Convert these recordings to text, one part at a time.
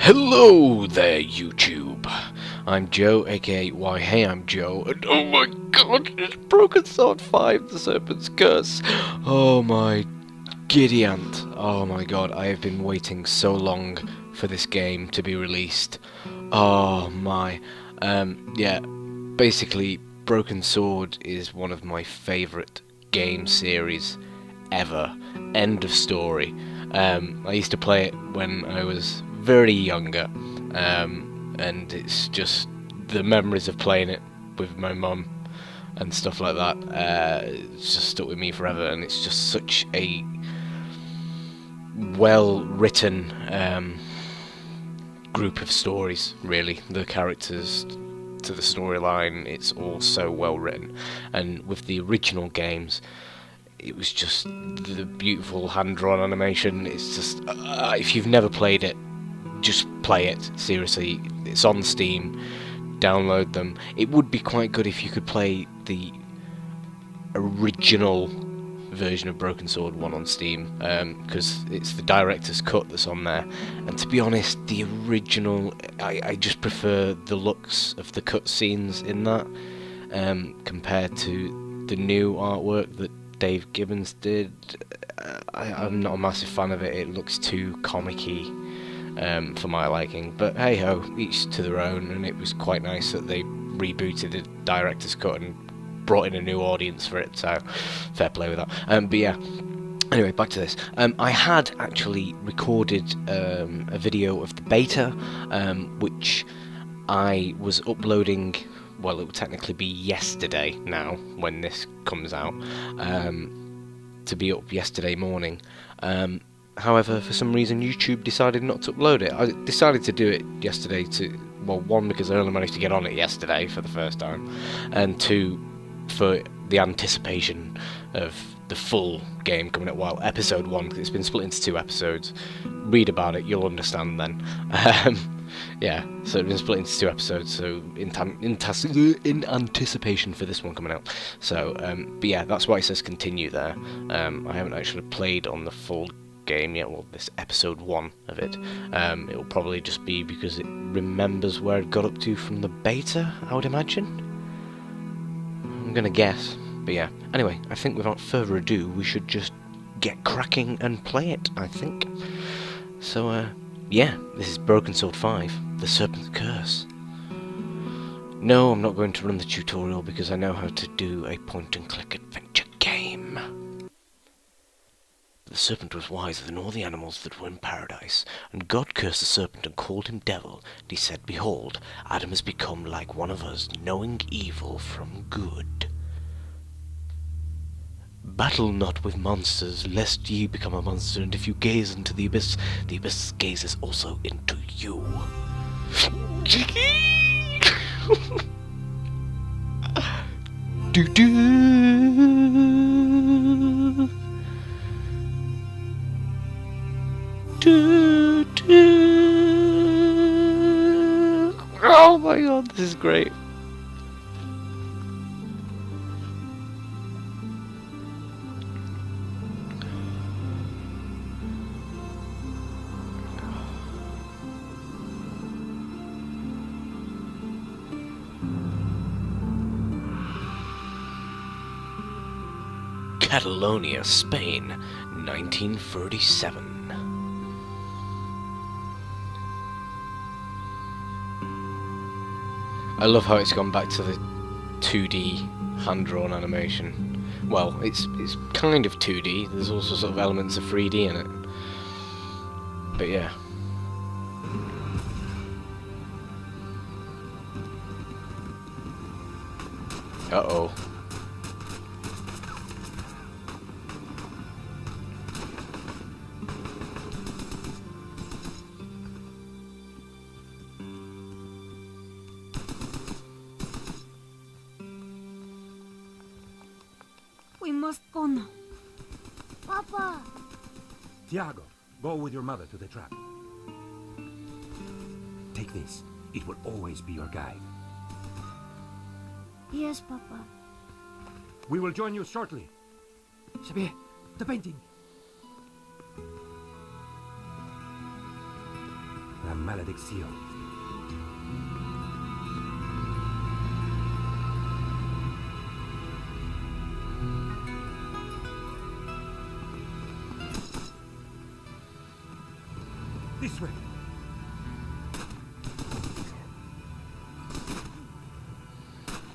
Hello there, YouTube. I'm Joe, aka WhyHeeeeyImJoe, and oh my god, it's Broken Sword 5, the Serpent's Curse. Oh my giddy aunt. Oh my god, I have been waiting so long for this game to be released. Oh my. Yeah, basically, Broken Sword is one of my favourite game series ever. End of story. I used to play it when I was very younger, and it's just the memories of playing it with my mum and stuff like that. It's just stuck with me forever, and it's just such a well-written group of stories. Really, the characters to the storyline, it's all so well written, and with the original games, it was just the beautiful hand-drawn animation. It's just, if you've never played it, just play it. Seriously, it's on Steam. Download them. It would be quite good if you could play the original version of Broken Sword 1 on Steam, because it's the director's cut that's on there. And to be honest, the original, I just prefer the looks of the cutscenes in that, compared to the new artwork that Dave Gibbons did. I'm not a massive fan of it. It looks too comic-y for my liking, but hey ho, each to their own. And it was quite nice that they rebooted the director's cut and brought in a new audience for it, so fair play with that. But yeah, anyway, back to this. I had actually recorded a video of the beta, which I was uploading. Well, it will technically be yesterday now when this comes out, to be up yesterday morning. However, for some reason YouTube decided not to upload it. I decided to do it yesterday well, one, because I only managed to get on it yesterday for the first time, and two, for the anticipation of the full game coming out. Well, episode 1, because it's been split into 2 episodes. Read about it, you'll understand then. Yeah, so it's been split into 2 episodes, so in anticipation for this one coming out. So, but yeah, that's why it says continue there. I haven't actually played on the full game yet, well, this episode 1 of it. It'll probably just be because it remembers where it got up to from the beta, I would imagine. I'm gonna guess, but yeah. Anyway, I think without further ado, we should just get cracking and play it, I think. So, yeah, this is Broken Sword 5, the Serpent's Curse. No, I'm not going to run the tutorial because I know how to do a point-and-click adventure game. The serpent was wiser than all the animals that were in paradise, and God cursed the serpent and called him devil. And he said, Behold, Adam has become like one of us, knowing evil from good. Battle not with monsters, lest ye become a monster, and if you gaze into the abyss gazes also into you. Do-do. Oh my god, this is great. Catalonia, Spain, 1937. I love how it's gone back to the 2D hand-drawn animation. Well, it's kind of 2D, there's also sort of elements of 3D in it. But yeah. Uh-oh. We must go now. Papa! Tiago, go with your mother to the trap. Take this. It will always be your guide. Yes, Papa. We will join you shortly. Xavier, the painting. La Malediction. This way.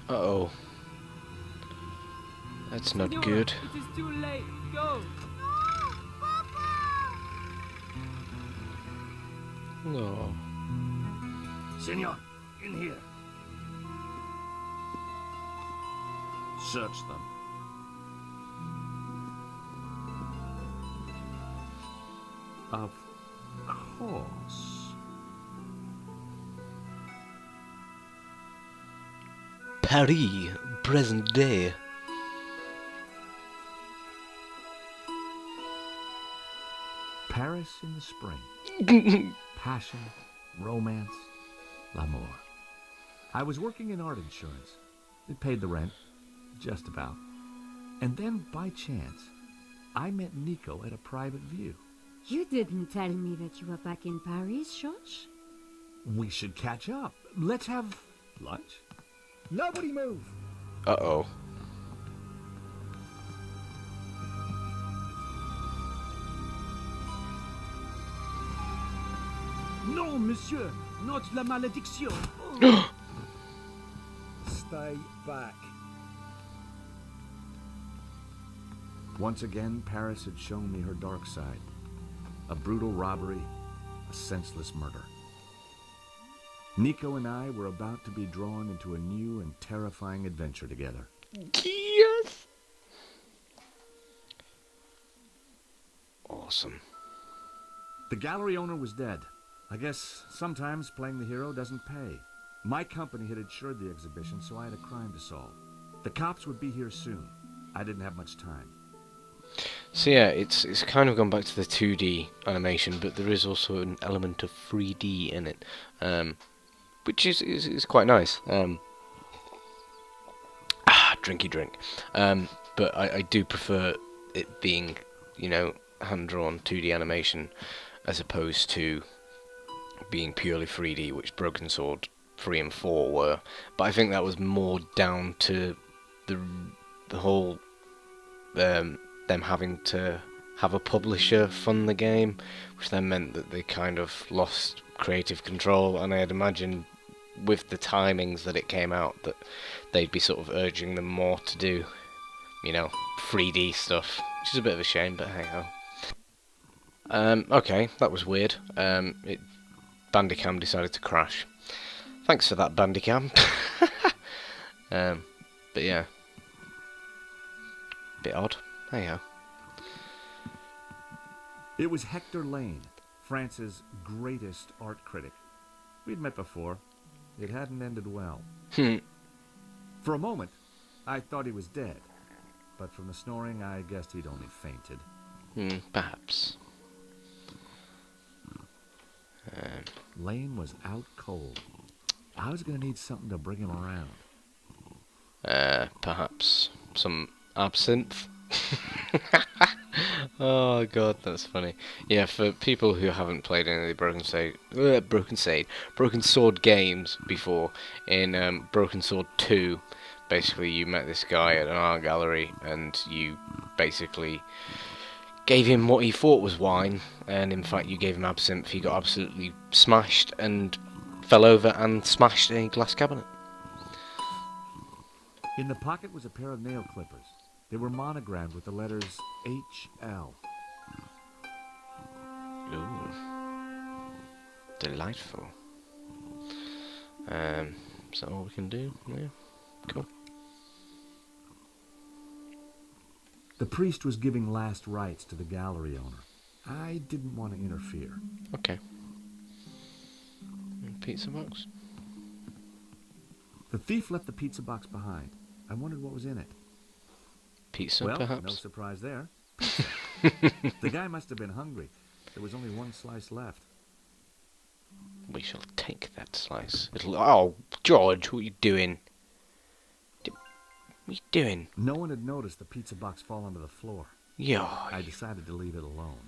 Uh-oh. That's not good. It is too late. Go. No. Senor, in here. Search them. Of course. Paris, present day. Paris in the spring. Passion, romance, l'amour. I was working in art insurance. It paid the rent, just about. And then, by chance, I met Nico at a private view. You didn't tell me that you were back in Paris, George? We should catch up. Let's have lunch. Nobody move. Uh-oh. No, monsieur, not la malédiction. Stay back. Once again, Paris had shown me her dark side. A brutal robbery, a senseless murder. Nico and I were about to be drawn into a new and terrifying adventure together. Yes! Awesome. The gallery owner was dead. I guess sometimes playing the hero doesn't pay. My company had insured the exhibition, so I had a crime to solve. The cops would be here soon. I didn't have much time. So yeah, it's kind of gone back to the 2D animation, but there is also an element of 3D in it, which is quite nice. Drinky drink. But I do prefer it being, you know, hand-drawn 2D animation as opposed to being purely 3D, which Broken Sword 3 and 4 were. But I think that was more down to the whole them having to have a publisher fund the game, which then meant that they kind of lost creative control, and I'd imagine with the timings that it came out that they'd be sort of urging them more to do, you know, 3D stuff, which is a bit of a shame, but hey ho. Okay, that was weird. Bandicam decided to crash. Thanks for that, Bandicam. But yeah, bit odd. Hey ho. It was Hector Lane, France's greatest art critic. We'd met before. It hadn't ended well. For a moment, I thought he was dead. But from the snoring, I guessed he'd only fainted. Perhaps. Lane was out cold. I was going to need something to bring him around. Perhaps some absinthe. Oh god, that's funny. Yeah, for people who haven't played any of the Broken Sword games before, in Broken Sword 2, basically you met this guy at an art gallery and you basically gave him what he thought was wine, and in fact you gave him absinthe. He got absolutely smashed and fell over and smashed a glass cabinet. In the pocket was a pair of nail clippers. They were monogrammed with the letters HL. Ooh. Delightful. Is that all we can do? Yeah. Cool. The priest was giving last rites to the gallery owner. I didn't want to interfere. Okay. Pizza box? The thief left the pizza box behind. I wondered what was in it. Pizza, Well, perhaps? no surprise there. The guy must have been hungry. There was only one slice left. We shall take that slice. Oh, George, what are you doing? What are you doing? No one had noticed the pizza box fall onto the floor. Yeah. I decided to leave it alone.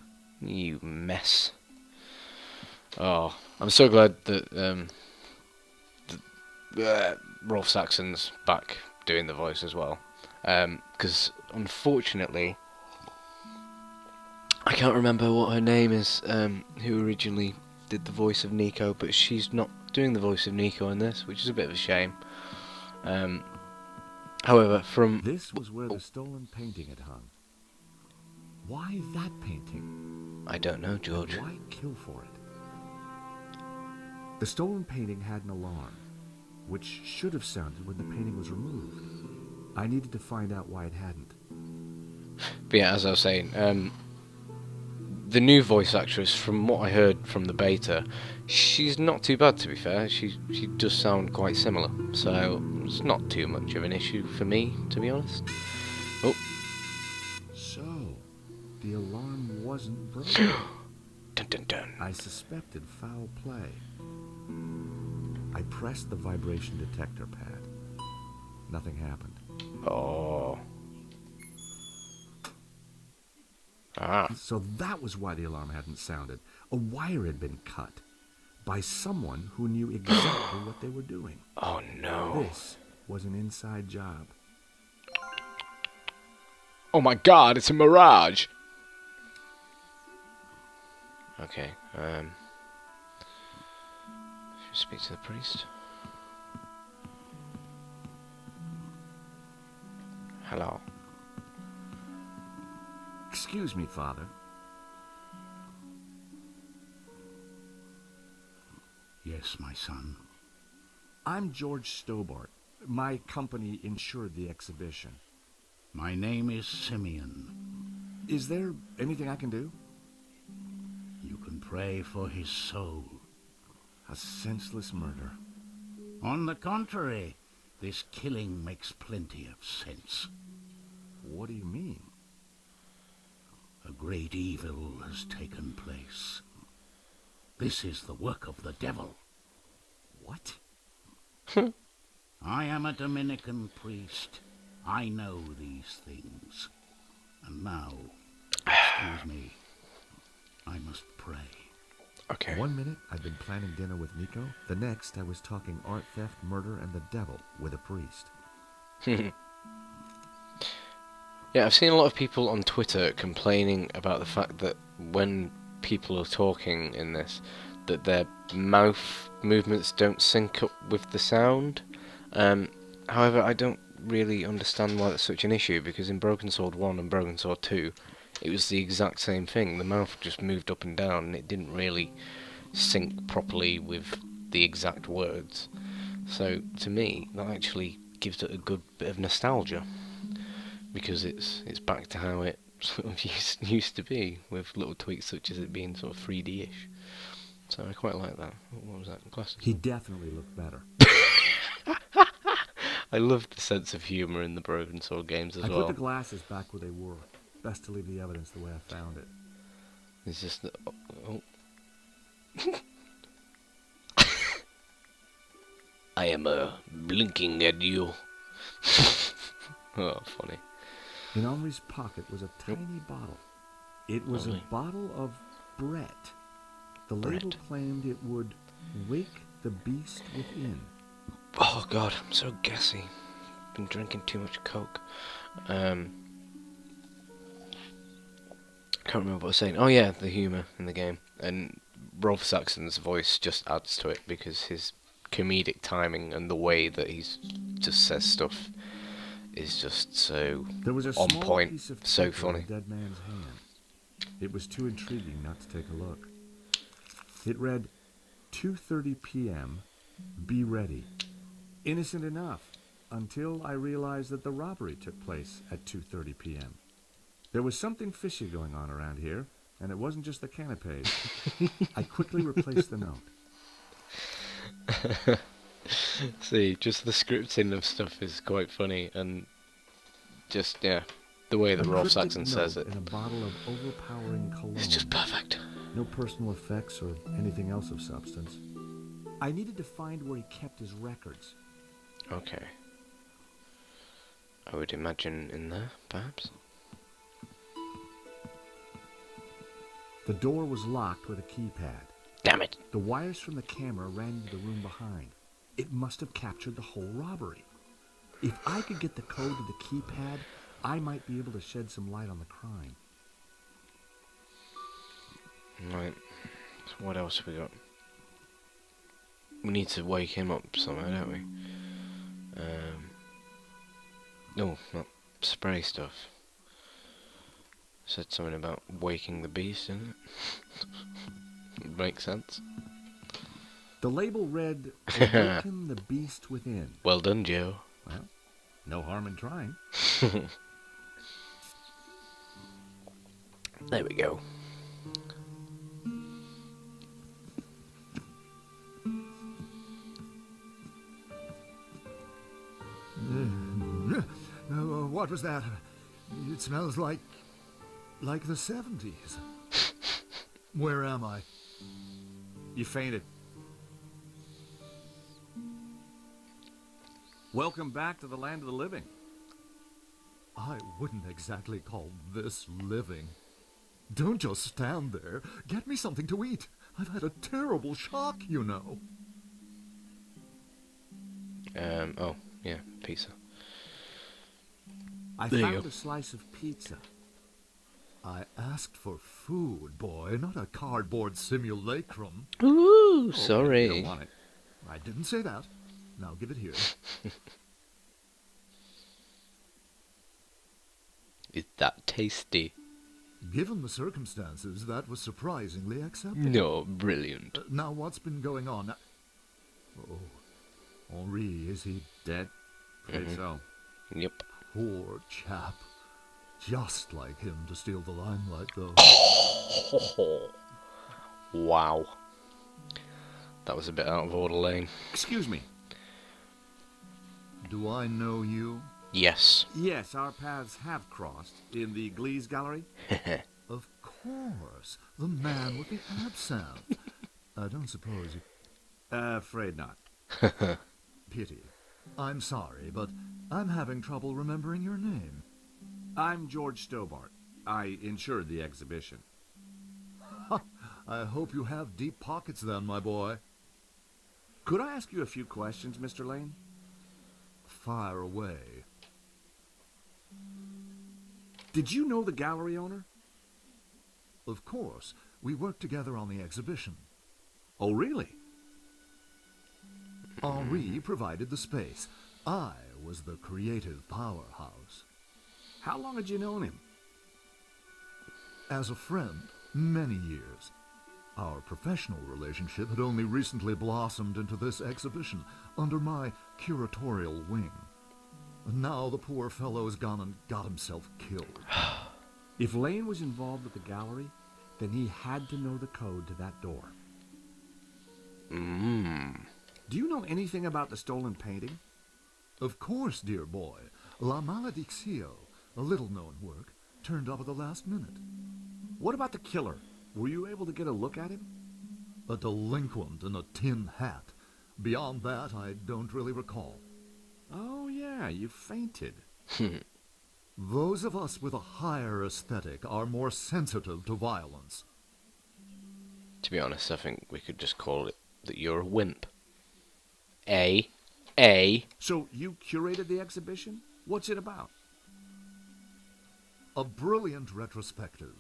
You mess. Oh, I'm so glad that Rolf Saxon's back doing the voice as well. Because unfortunately, I can't remember what her name is, who originally did the voice of Nico, but she's not doing the voice of Nico in this, which is a bit of a shame. However, from... This was where the stolen painting had hung. Why that painting? I don't know, George. Why kill for it? The stolen painting had an alarm, which should have sounded when the painting was removed. I needed to find out why it hadn't. But yeah, as I was saying, the new voice actress, from what I heard from the beta, she's not too bad, to be fair. She does sound quite similar, so it's not too much of an issue for me, to be honest. Oh. So, the alarm wasn't broken. Dun dun dun. I suspected foul play. I pressed the vibration detector pad. Nothing happened. Oh. Ah. So that was why the alarm hadn't sounded. A wire had been cut by someone who knew exactly what they were doing. Oh no. This was an inside job. Oh my god, it's a mirage! Okay, should speak to the priest. Hello. Excuse me, Father. Yes, my son. I'm George Stobart. My company insured the exhibition. My name is Simeon. Is there anything I can do? You can pray for his soul. A senseless murder. On the contrary, this killing makes plenty of sense. What do you mean? A great evil has taken place. This is the work of the devil. What? I am a Dominican priest. I know these things. And now, excuse me, I must pray. Okay. 1 minute I'd been planning dinner with Nico. The next I was talking art theft, murder, and the devil with a priest. Yeah, I've seen a lot of people on Twitter complaining about the fact that when people are talking in this, that their mouth movements don't sync up with the sound. However, I don't really understand why that's such an issue, because in Broken Sword 1 and Broken Sword 2, it was the exact same thing. The mouth just moved up and down, and it didn't really sync properly with the exact words. So, to me, that actually gives it a good bit of nostalgia, because it's back to how it sort of used to be, with little tweaks such as it being sort of 3D-ish. So I quite like that. What was that? Glasses? He definitely looked better. I love the sense of humour in the Broken Sword games as I well. put the glasses back where they were. Best to leave the evidence the way I found it. It's just that... Oh. I am blinking at you. Oh, funny. In Henri's pocket was a tiny bottle. It was Lovely. a bottle of Brett. The label Brett. claimed it would wake the beast within. Oh god, I'm so gassy. Been drinking too much Coke. Can't remember what I was saying. Oh yeah, the humour in the game. And Rolf Saxon's voice just adds to it, because his comedic timing and the way that he's just says stuff is just so There was a on small point, piece of so paper in funny. a dead man's hand. It was too intriguing not to take a look. It read, 2:30 p.m. Be ready. Innocent enough, until I realized that the robbery took place at 2:30 p.m. There was something fishy going on around here, and it wasn't just the canapes. I quickly replaced the note. See, just the scripting of stuff is quite funny, and just, yeah, the way that A Rolf cryptic Saxon says note it. in a bottle of overpowering cologne. It's just perfect. No personal effects or anything else of substance. I needed to find where he kept his records. Okay. I would imagine in there, perhaps. The door was locked with a keypad. Damn it. The wires from the camera ran into the room behind. It must have captured the whole robbery. If I could get the code to the keypad, I might be able to shed some light on the crime. Right. So what else have we got? We need to wake him up somehow, don't we? No, not spray stuff. Said something about waking the beast, didn't it? Makes sense. The label read, "Awaken the beast within." Well done, Joe. Well, no harm in trying. There we go. What was that? It smells like the 70s. Where am I? You fainted. Welcome back to the land of the living. I wouldn't exactly call this living. Don't just stand there. Get me something to eat. I've had a terrible shock, you know. Oh, yeah, pizza. I There you found go. a slice of pizza. I asked for food, boy, not a cardboard simulacrum. Ooh, You sorry. don't want it. I didn't say that. Now give it here. Is that tasty? Given the circumstances, that was surprisingly acceptable. No, brilliant. Now, what's been going on? Oh, Henri, is he Dead? Afraid so. Yep. poor chap? Just like him to steal the limelight, though. Wow. That was a bit out of order, Lane. Excuse me. Do I know you? Yes. Yes, our paths have crossed in the Glee's Gallery. Of course, the man with the absinthe. I don't suppose you... Afraid not. Pity. I'm sorry, but I'm having trouble remembering your name. I'm George Stobart. I insured the exhibition. I hope you have deep pockets then, my boy. Could I ask you a few questions, Mr. Lane? Fire away. Did you know the gallery owner? Of course, we worked together on the exhibition. Oh, really? Henri provided the space. I was the creative powerhouse. How long had you known him? As a friend, many years. Our professional relationship had only recently blossomed into this exhibition under my curatorial wing. And now the poor fellow's gone and got himself killed. If Lane was involved with the gallery, then he had to know the code to that door. Do you know anything about the stolen painting? Of course, dear boy. La Maledictio, a little-known work, turned up at the last minute. What about the killer? Were you able to get a look at him? A delinquent in a tin hat. Beyond that, I don't really recall. Oh, yeah, you fainted. Those of us with a higher aesthetic are more sensitive to violence. To be honest, I think we could just call it that you're a wimp. So you curated the exhibition? What's it about? A brilliant retrospective.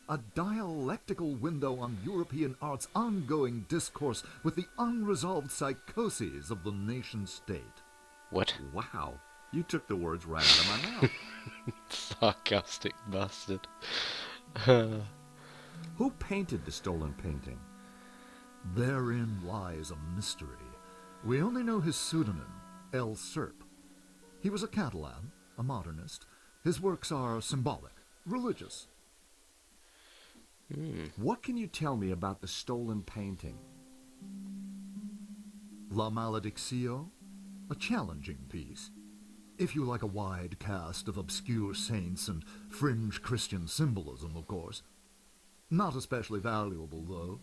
A dialectical window on European art's ongoing discourse with the unresolved psychoses of the nation-state. What? Wow, you took the words right out of my mouth. Sarcastic bastard. Who painted the stolen painting? Therein lies a mystery. We only know his pseudonym, El Serp. He was a Catalan, a modernist. His works are symbolic, religious. What can you tell me about the stolen painting? La Maledictio, a challenging piece. If you like a wide cast of obscure saints and fringe Christian symbolism, of course. Not especially valuable, though.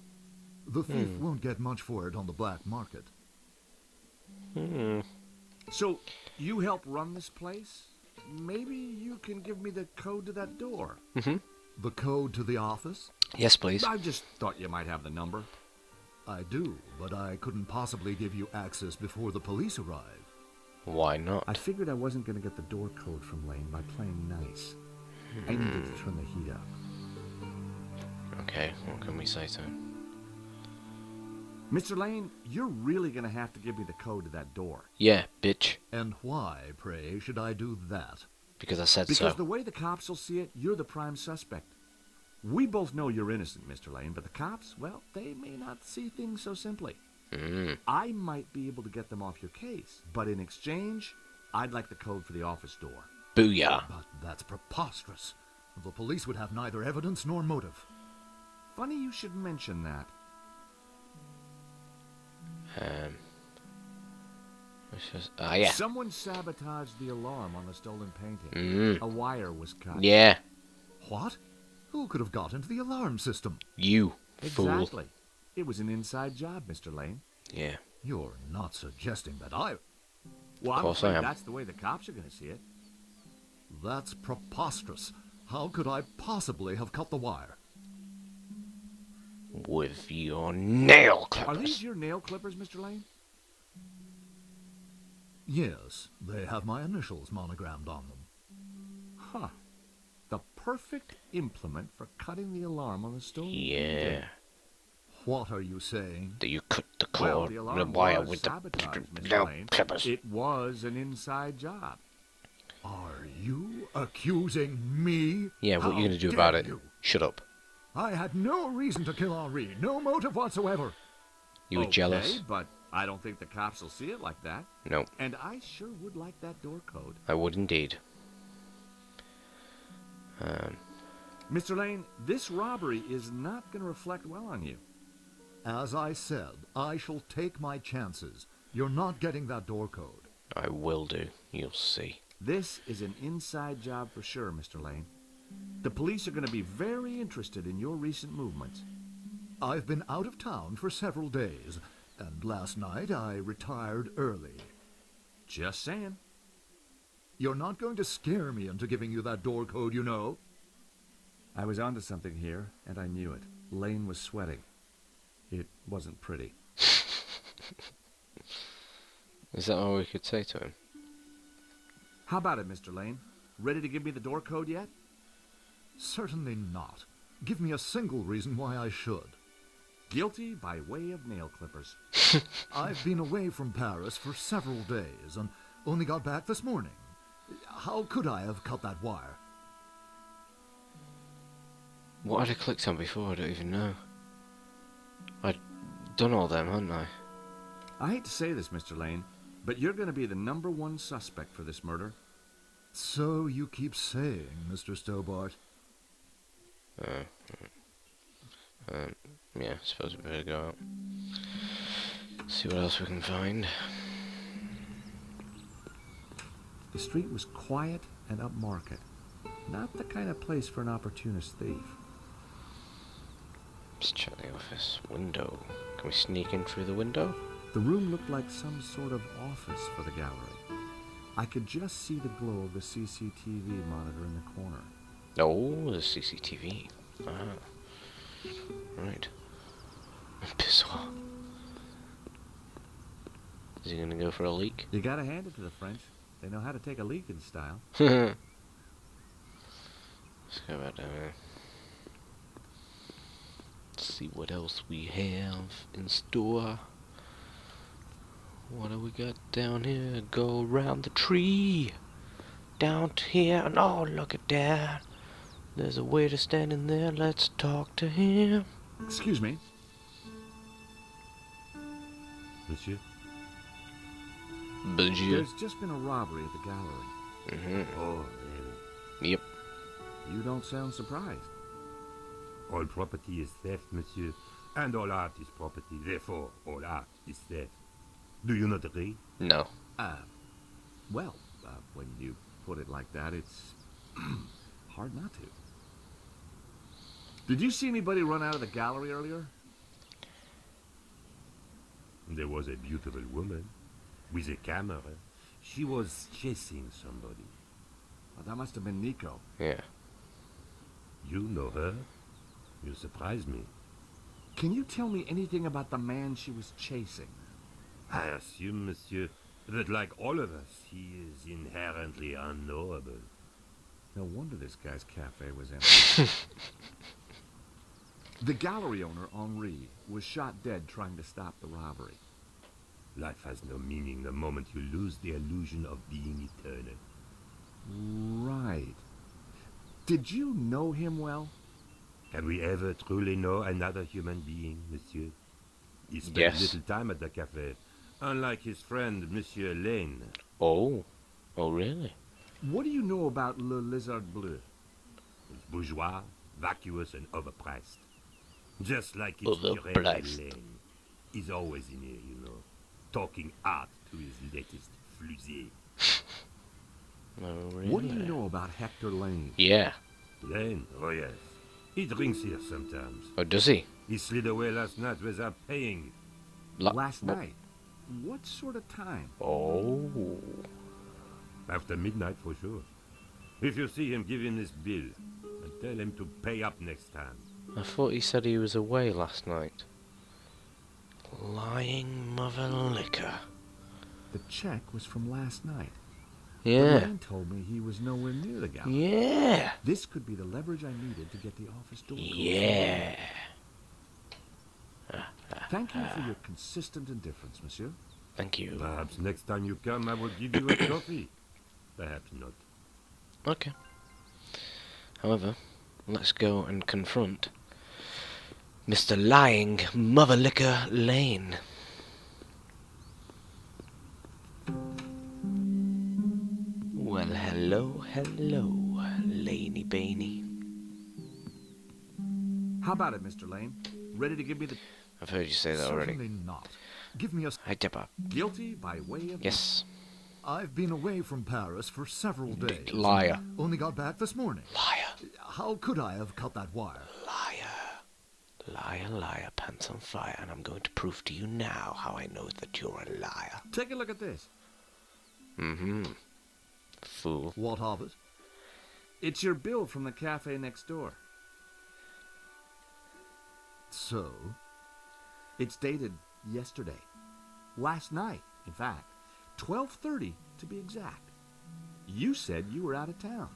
The thief won't get much for it on the black market. So, you help run this place? Maybe you can give me the code to that door. The code to the office? Yes, please. I just thought you might have the number. I do, but I couldn't possibly give you access before the police arrive. Why not? I figured I wasn't going to get the door code from Lane by playing nice. I needed to turn the heat up. Okay, what can we say to him? Mr. Lane, you're really going to have to give me the code to that door. Yeah, bitch. And why, pray, should I do that? Because I said Because so. the way the cops will see it, you're the prime suspect. We both know you're innocent, Mr. Lane, but the cops, well, they may not see things so simply. I might be able to get them off your case, but in exchange, I'd like the code for the office door. Booyah. But that's preposterous. The police would have neither evidence nor motive. Funny you should mention that. Yeah. Someone sabotaged the alarm on the stolen painting. A wire was cut. Yeah. What? Who could have got into the alarm system? You, fool. Exactly. It was an inside job, Mr. Lane. Yeah. You're not suggesting that I... Well, Of course I am. that's the way the cops are going to see it. That's preposterous. How could I possibly have cut the wire? With your nail clippers. Are these your nail clippers, Mr. Lane? Yes, they have my initials monogrammed on them. Huh. The perfect implement for cutting the alarm on the stolen Yeah. painting. What are you saying? That you cut the Well, cord, the the alarm wire was with the sabotaged, Mr. nail Lane. clippers. It was an inside job. Are you accusing me? Yeah, what are you How going to do dare about it? you? Shut up. I had no reason to kill Henri, no motive whatsoever. You were Okay, jealous? but I don't think the cops will see it like that. No, And I sure would like that door code. I would indeed. Mr. Lane, this robbery is not going to reflect well on you. As I said, I shall take my chances. You're not getting that door code. I will do. You'll see. This is an inside job for sure, Mr. Lane. The police are going to be very interested in your recent movements. I've been out of town for several days, and last night I retired early. Just saying. You're not going to scare me into giving you that door code, you know. I was onto something here, and I knew it. Lane was sweating. It wasn't pretty. Is that all we could say to him? How about it, Mr. Lane? Ready to give me the door code yet? Certainly not. Give me a single reason why I should. Guilty by way of nail clippers. I've been away from Paris for several days and only got back this morning. How could I have cut that wire? What had I clicked on before? I don't even know. I'd done all them, hadn't I? I hate to say this, Mr. Lane, but you're going to be the #1 suspect for this murder. So you keep saying, Mr. Stobart. Yeah, I suppose we better go out. See what else we can find. The street was quiet and upmarket. Not the kind of place for an opportunist thief. Let's check the office window. Can we sneak in through the window? The room looked like some sort of office for the gallery. I could just see the glow of the CCTV monitor in the corner. Oh, the CCTV. Ah. Right. Bizarre. Is he gonna go for a leak? You gotta hand it to the French. They know how to take a leak in style. Let's go back down here. Let's see what else we have in store. What do we got down here? Go around the tree. Down to here. And oh, look at that. There's a waiter standing there. Let's talk to him. Excuse me. Monsieur? Budget. There's just been a robbery at the gallery. Oh, Yep. You don't sound surprised. all property is theft, monsieur. And all art is property. Therefore, all art is theft. Do you not agree? No. Well, when you put it like that, it's hard not to. Did you see anybody run out of the gallery earlier? There was a beautiful woman with a camera. She was chasing somebody. Well, that must have been Nico. Yeah. You know her? You surprise me. Can you tell me anything about the man she was chasing? I assume, monsieur, that like all of us, he is inherently unknowable. No wonder this guy's cafe was empty. The gallery owner, Henri, was shot dead trying to stop the robbery. Life has no meaning the moment you lose the illusion of being eternal. Right. Did you know him well? Can we ever truly know another human being, monsieur? He spent Yes. little time at the cafe, unlike his friend, Monsieur Lane. Oh. Oh, really? What do you know about Le Lizard Bleu? He's bourgeois, vacuous, and overpriced. Just like his Overpriced. curator Lane. He's always in here, you know, talking art to his latest flusée. Oh, really? What do you know about Hector Lane? Yeah. Lane? Oh, yes. He drinks here sometimes. Oh, does he? He slid away last night without paying. Last night. What sort of time? Oh. After midnight, for sure. If you see him, give him this bill. And tell him to pay up next time. I thought he said he was away last night. Lying mother liquor. The check was from last night. Yeah. But Lane told me he was nowhere near the gallery. Yeah. This could be the leverage I needed to get the office door closed. Yeah. Thank you for your consistent indifference, monsieur. Thank you. Perhaps next time you come, I will give you a trophy. Perhaps not. Okay. However, let's go and confront Mr. Lying Mother Liquor Lane. Well, hello, Laney Baney. How about it, Mr. Lane? Ready to give me the I've heard you say that already. Certainly not. Give me a... Hi, Dipper. guilty by way of... Yes. I've been away from Paris for several days. Liar. Only got back this morning. Liar. How could I have cut that wire? Liar. Liar, liar, pants on fire. And I'm going to prove to you now how I know that you're a liar. Take a look at this. Mm-hmm. Fool. What of it? It's your bill from the cafe next door. So? It's dated yesterday. Last night, in fact. 12:30 to be exact. You said you were out of town.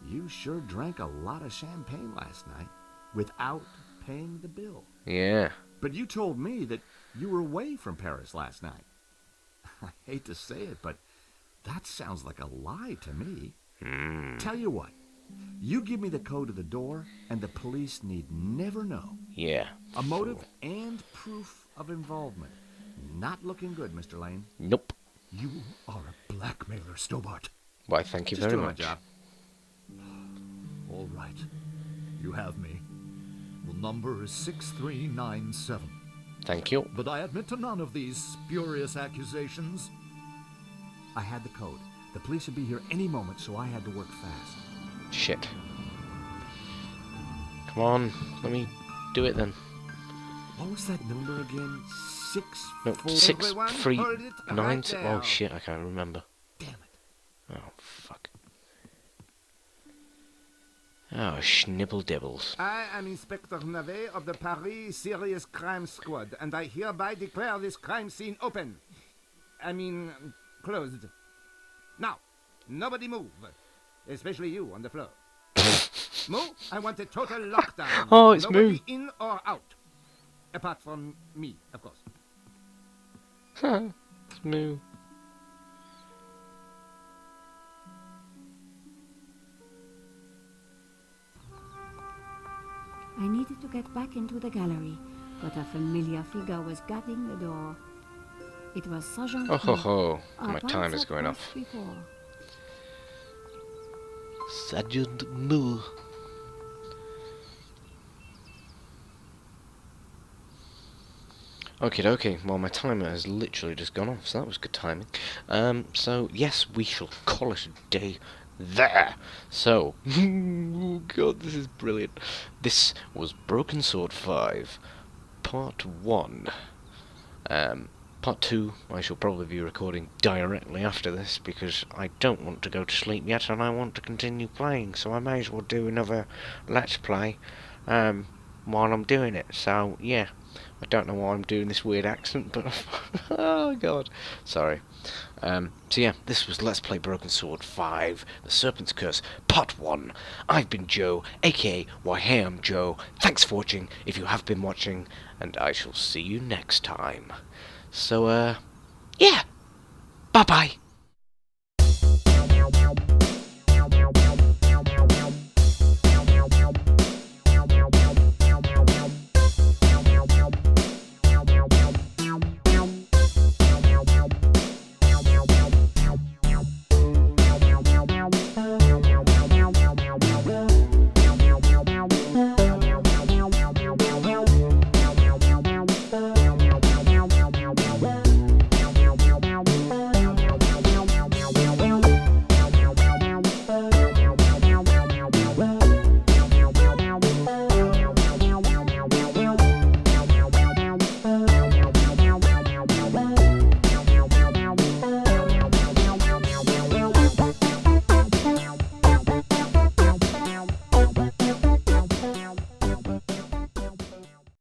You sure drank a lot of champagne last night without paying the bill. Yeah. But you told me that you were away from Paris last night. I hate to say it, but that sounds like a lie to me. Tell you what, you give me the code to the door, and the police need never know. Yeah. A motive and proof of involvement. Not looking good, Mr. Lane. Nope. You are a blackmailer, Stobart. Why, thank you Just very doing much. my job. All right. You have me. The number is 6397. Thank you. But I admit to none of these spurious accusations. I had the code. The police would be here any moment, so I had to work fast. Shit. Come on, let me do it then. What was that number again? No, 6, 3, 9. Right Oh shit, I can't remember. Damn it. Oh fuck. Oh, schnibble dibbles. I am Inspector Navet of the Paris Serious Crime Squad, and I hereby declare this crime scene open. Closed. Now, nobody move. Especially you on the floor. Moo, I want a total lockdown. Oh, it's nobody Moo. in or out. Apart from me, of course. It's Moo. I needed to get back into the gallery, but a familiar figure was guarding the door. It was Sergeant. Oh ho ho, Our my paths time is had going crossed off. Before. Sergeant Moo. Okay, well my timer has literally just gone off, so that was good timing. So yes, we shall call it a day there. So, oh god, this is brilliant. This was Broken Sword 5, Part 1. Part 2 I shall probably be recording directly after this, because I don't want to go to sleep yet and I want to continue playing, so I may as well do another Let's Play. while I'm doing it. So yeah, I don't know why I'm doing this weird accent, but oh god, sorry. So yeah, this was Let's Play Broken Sword 5, The Serpent's Curse, Part 1. I've been Joe, aka WhyHeeeeyImJoe. Thanks for watching, if you have been watching, and I shall see you next time. So yeah, bye bye.